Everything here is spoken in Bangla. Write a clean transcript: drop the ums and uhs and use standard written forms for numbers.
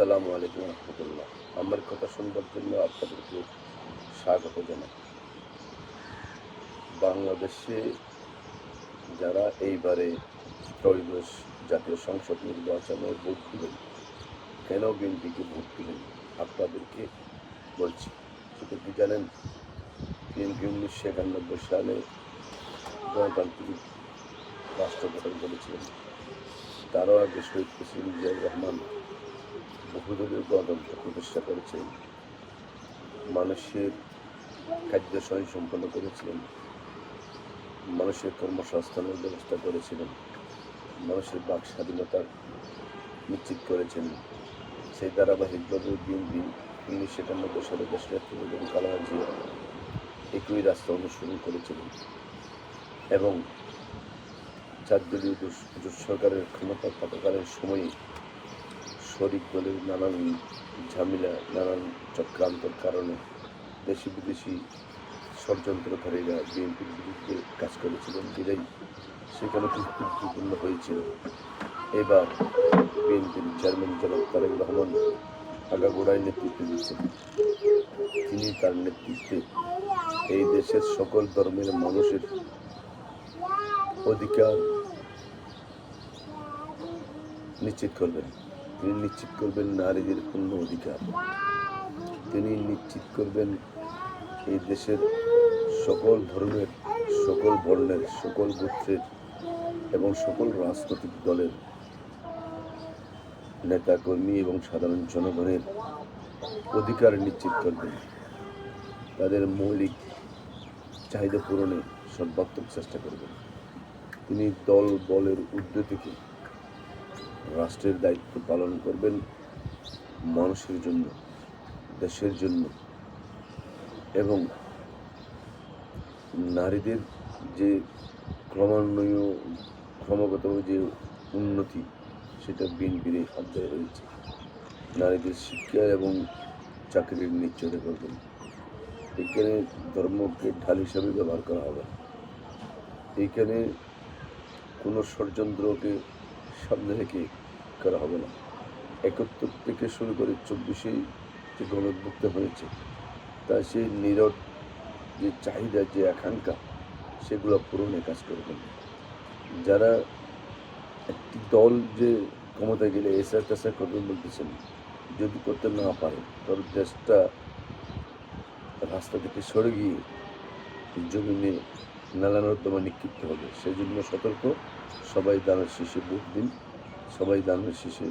আসসালামু আলাইকুম রহমতুল্লাহ। আমার কথা শুনবার জন্য আপনাদেরকে স্বাগত জানাই। বাংলাদেশে যারা এইবারে ত্রয়োদশ জাতীয় সংসদ নির্বাচনে ভোট দিবেন, কেন বিএনপিকে ভোট দিবেন আপনাদেরকে বলছি। সেটা কি জানেন? বিএনপি 1991 সালে গণতান্ত্রিক রাষ্ট্র গঠন করেছিলেন। তারও আগে শহীদ প্রেসিডেন্ট জিয়াউর রহমান বহুদলীয় গণতন্ত্র প্রতিষ্ঠা করেছিলেন। মানুষের খাদ্য সম্পন্ন করেছিলেন, মানুষের কর্মসংস্থানের ব্যবস্থা করেছিলেন, মানুষের বাক স্বাধীনতা নিশ্চিত করেছেন। সেই ধারাবাহিকভাবে বিএনপি 1991 সালে দেশনেত্রী বেগম খালেদা জিয়া একই রাস্তা অনুসরণ করেছিলেন এবং 4 দলীয় জোট সরকারের ক্ষমতা থাকাকালীন সময়ে শরিক দলের নানান ঝামেলা, নানান চক্রান্তর কারণে দেশি বিদেশি ষড়যন্ত্রকারীরা বিএনপির বিরুদ্ধে কাজ করেছিলেন, বিদায়ী সেখানে খুব গুরুত্বপূর্ণ হয়েছিল। এবার বিএনপির চেয়ারম্যান জনাব তারেক রহমান আগাগোড়ায় নেতৃত্ব দিচ্ছেন। তিনি তার নেতৃত্বে এই দেশের সকল ধর্মের মানুষের অধিকার নিশ্চিত করবেন। তিনি নিশ্চিত করবেন নারীদের পূর্ণ অধিকার। তিনি নিশ্চিত করবেন এই দেশের সকল ধর্মের, সকল বর্ণের, সকল গোত্রের এবং সকল রাজনৈতিক দলের নেতাকর্মী এবং সাধারণ জনগণের অধিকার নিশ্চিত করবেন। তাদের মৌলিক চাহিদা পূরণে সর্বাত্মক চেষ্টা করবেন। তিনি দল বলের ঊর্ধ্বে থেকে রাষ্ট্রের দায়িত্ব পালন করবেন মানুষের জন্য, দেশের জন্য এবং নারীদের যে ক্রমাগত যে উন্নতি, সেটা বিএনপির এই আওতায় রয়েছে। নারীদের শিক্ষা এবং চাকরির নিশ্চয়তা করবেন। এখানে ধর্মকে ঢাল হিসাবে ব্যবহার করা হবে। এইখানে কোনো ষড়যন্ত্রকে সামনে রেখে করা হবে না। 71 থেকে শুরু করে 24-এ যে গণঅভ্যুত্থান হয়েছে, তা সেই নীরব যে চাহিদা, যে আকাঙ্ক্ষা, সেগুলো পূরণে কাজ করবেন। যারা একটি দল যে ক্ষমতায় গেলে এসআর টেসআর করবেন বলতেছেন, যদি করতে না পারে তবে দেশটা রাস্তা থেকে সরে গিয়ে জমিনে নালা নর্দমা নিক্ষিপ্ত হবে। সেই জন্য সতর্ক। সবাই দানের শীষে ভোট দিন, সবাই দানের শীষে